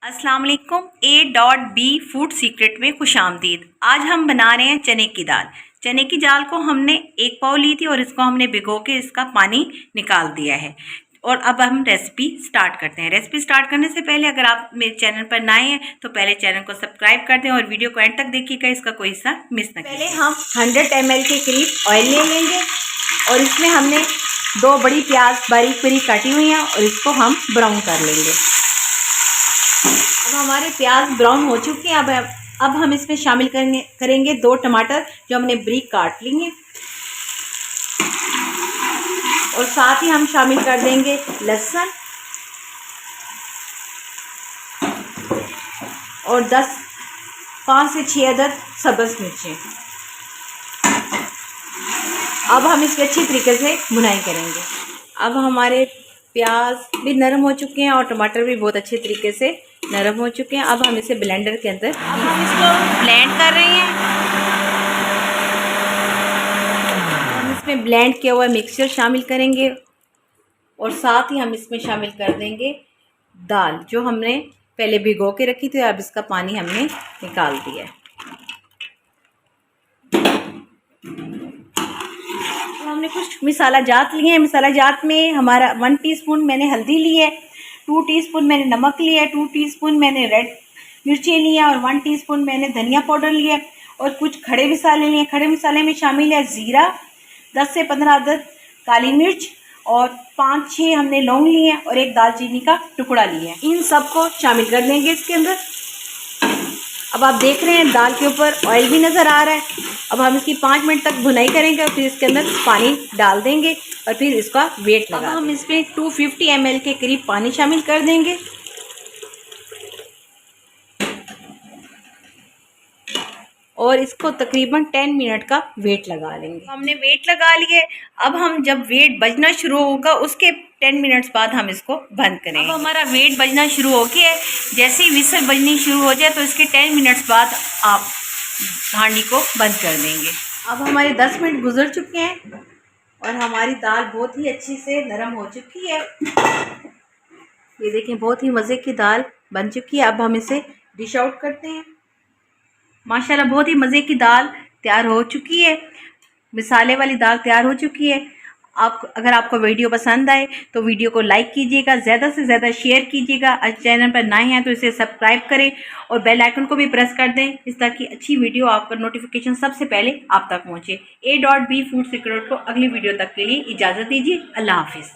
अस्सलाम वालेकुम। A.B food secret में खुशामदीद। आज हम बना रहे हैं चने की दाल। चने की दाल को हमने 1 पाव ली थी और इसको हमने भिगो के इसका पानी निकाल दिया है। और अब हम रेसिपी स्टार्ट करते हैं। रेसिपी स्टार्ट करने से पहले अगर आप मेरे चैनल पर नए हैं तो पहले चैनल को सब्सक्राइब कर दें और वीडियो को एंड तक देखिएगा, इसका कोई हिस्सा मिस ना करें। पहले हम 100 ml के करीब ऑयल ले लेंगे और इसमें हमने 2 बड़ी प्याज बारीक बारीक काटी हुई हैं और इसको हम ब्राउन कर लेंगे। अब हमारे प्याज ब्राउन हो चुके हैं। अब हम इसमें शामिल करेंगे 2 टमाटर जो हमने बारीक काट लेंगे और साथ ही हम शामिल कर देंगे लहसुन और 5 से 6 अदद सब्ज़ मिर्चें। अब हम इसकी अच्छी तरीके से भुनाई करेंगे। अब हमारे प्याज भी नरम हो चुके हैं और टमाटर भी बहुत अच्छे तरीके से नरम हो चुके हैं। अब हम इसे ब्लेंडर के अंदर हम इसको ब्लेंड कर रहे हैं। हम इसमें ब्लेंड किया हुआ मिक्सचर शामिल करेंगे और साथ ही हम इसमें शामिल कर देंगे दाल जो हमने पहले भिगो के रखी थी। अब इसका पानी हमने निकाल दिया है। हमने कुछ मसाला जात लिए हैं। मसाला जात में हमारा 1 टीस्पून मैंने हल्दी ली है, 2 टीस्पून मैंने नमक लिया है, 2 टीस्पून मैंने रेड मिर्ची लिया और 1 टीस्पून मैंने धनिया पाउडर लिया और कुछ खड़े मसाले लिए। खड़े मसाले में शामिल है ज़ीरा, 10 से 15 अदद काली मिर्च और 5-6 हमने लौंग लिए हैं और 1 दालचीनी का टुकड़ा लिया है। इन सबको शामिल कर देंगे इसके अंदर। अब आप देख रहे हैं दाल के ऊपर ऑयल भी नज़र आ रहा है। अब हम इसकी 5 मिनट तक भुनाई करेंगे और फिर इसके अंदर पानी डाल देंगे और फिर इसका वेट लगा। अब हम इसमें 250 ml के करीब पानी शामिल कर देंगे और इसको तकरीबन 10 मिनट का वेट लगा लेंगे। हमने वेट लगा लिए। अब हम जब वेट बजना शुरू होगा उसके 10 मिनट्स बाद हम इसको बंद करेंगे। अब हमारा वेट बजना शुरू हो गया है। जैसे ही विसल बजनी शुरू हो जाए तो इसके 10 मिनट्स बाद आप हांडी को बंद कर देंगे। अब हमारे 10 मिनट गुजर चुके हैं और हमारी दाल बहुत ही अच्छी से नरम हो चुकी है। ये देखें, बहुत ही मज़े की दाल बन चुकी है। अब हम इसे डिश आउट करते हैं। माशाल्लाह बहुत ही मज़े की दाल तैयार हो चुकी है। मसाले वाली दाल तैयार हो चुकी है। अगर आपको वीडियो पसंद आए तो वीडियो को लाइक कीजिएगा, ज़्यादा से ज़्यादा शेयर कीजिएगा। आज चैनल पर नए हैं तो इसे सब्सक्राइब करें और बेल आइकन को भी प्रेस कर दें इस ताकि अच्छी वीडियो आपका नोटिफिकेशन सबसे पहले आप तक पहुँचे। A.B फूड सीक्रेट को अगली वीडियो तक के लिए इजाज़त दीजिए। अल्लाह हाफिज़।